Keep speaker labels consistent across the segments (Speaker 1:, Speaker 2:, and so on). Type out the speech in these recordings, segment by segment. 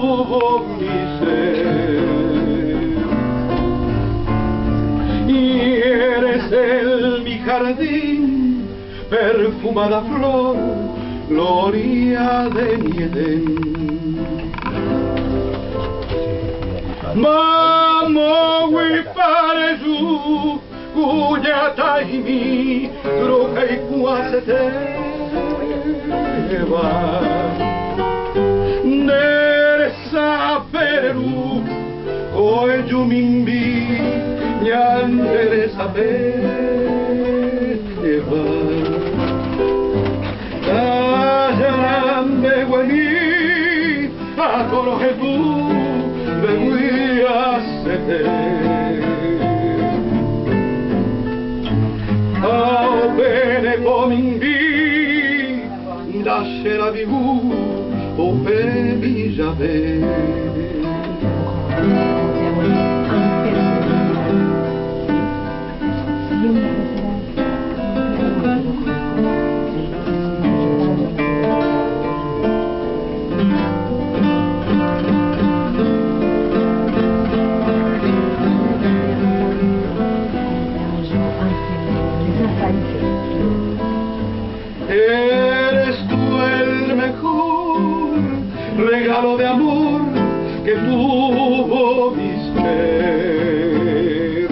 Speaker 1: tuvo mi ser. Y eres mi jardín, perfumada flor, gloria de mi Edén. Mamo wipare su cuya taimi troca y cuase te va neresa peru koe jumimbi nyanderesa va tajarambe guani atoro jetu Ao bene comindi lascerà vivu o per mi giave. Eres tú el mejor regalo de amor que tuvo mi ser.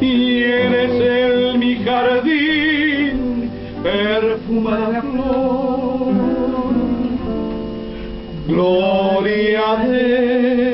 Speaker 1: Y eres mi jardín, perfumada flor, gloria de